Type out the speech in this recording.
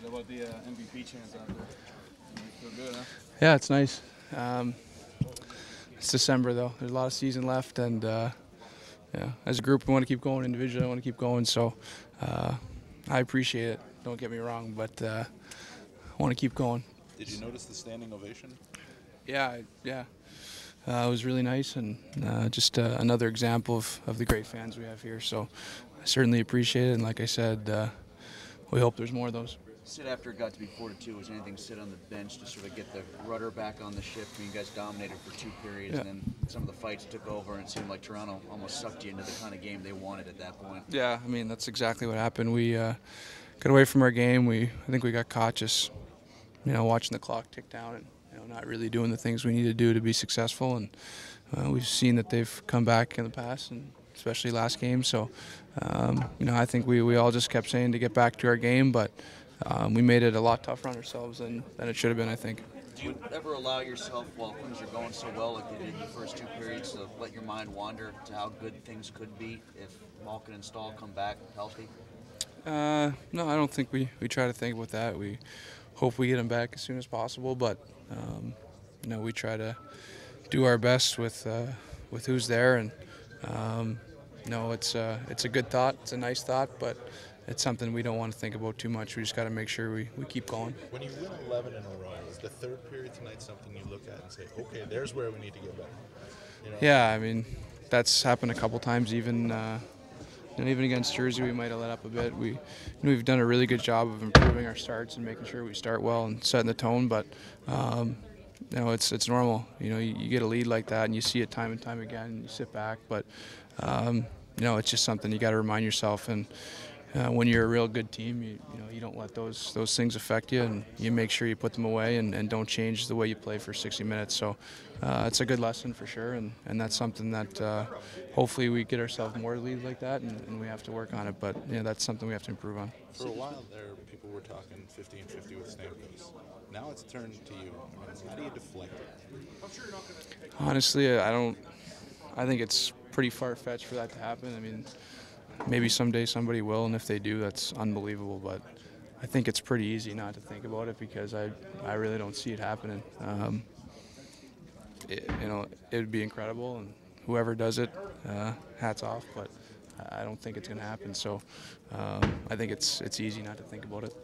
about the MVP chance out there? You feel good, huh? Yeah, it's nice. It's December though. There's a lot of season left, and yeah, as a group, we want to keep going. Individually, I want to keep going. So I appreciate it. Don't get me wrong, but I want to keep going. Did you notice the standing ovation? Yeah. It was really nice, and just another example of the great fans we have here. So I certainly appreciate it, and like I said, we hope there's more of those. Sid, after it got to be 4-2, was anything sit on the bench to sort of get the rudder back on the ship? I mean, you guys dominated for 2 periods, Yeah. and then some of the fights took over, and it seemed like Toronto almost sucked you into the kind of game they wanted at that point. Yeah, I mean that's exactly what happened. We got away from our game. I think we got caught just watching the clock tick down and not really doing the things we need to do to be successful. And we've seen that they've come back in the past, and especially last game. So I think we all just kept saying to get back to our game, but we made it a lot tougher on ourselves than it should have been, I think. Do you ever allow yourself, while things are going so well like they did in the first 2 periods, to let your mind wander to how good things could be if Malkin and Stahl come back healthy? No, I don't think we try to think about that. We hope we get them back as soon as possible, but we try to do our best with who's there, and it's a good thought. It's a nice thought, but it's something we don't want to think about too much. We just got to make sure we keep going. When you win 11 in a row, is the third period tonight something you look at and say, okay, there's where we need to get better? Yeah, I mean, that's happened a couple times. Even against Jersey, we might have let up a bit. We've done a really good job of improving our starts and making sure we start well and setting the tone. But it's normal. You get a lead like that and you see it time and time again. And you sit back, but it's just something you got to remind yourself. And when you're a real good team, you don't let those things affect you, and you make sure you put them away and don't change the way you play for 60 minutes. So it's a good lesson for sure, and that's something that hopefully we get ourselves more leads like that, and we have to work on it. But that's something we have to improve on. For a while there, people were talking 50-50 with Stamkos. Now it's turned to you. How do you deflect it? Honestly, I think it's pretty far-fetched for that to happen. I mean, maybe someday somebody will, and if they do, that's unbelievable. But I think it's pretty easy not to think about it because I really don't see it happening. It would be incredible, and whoever does it, hats off. But I don't think it's going to happen. So I think it's easy not to think about it.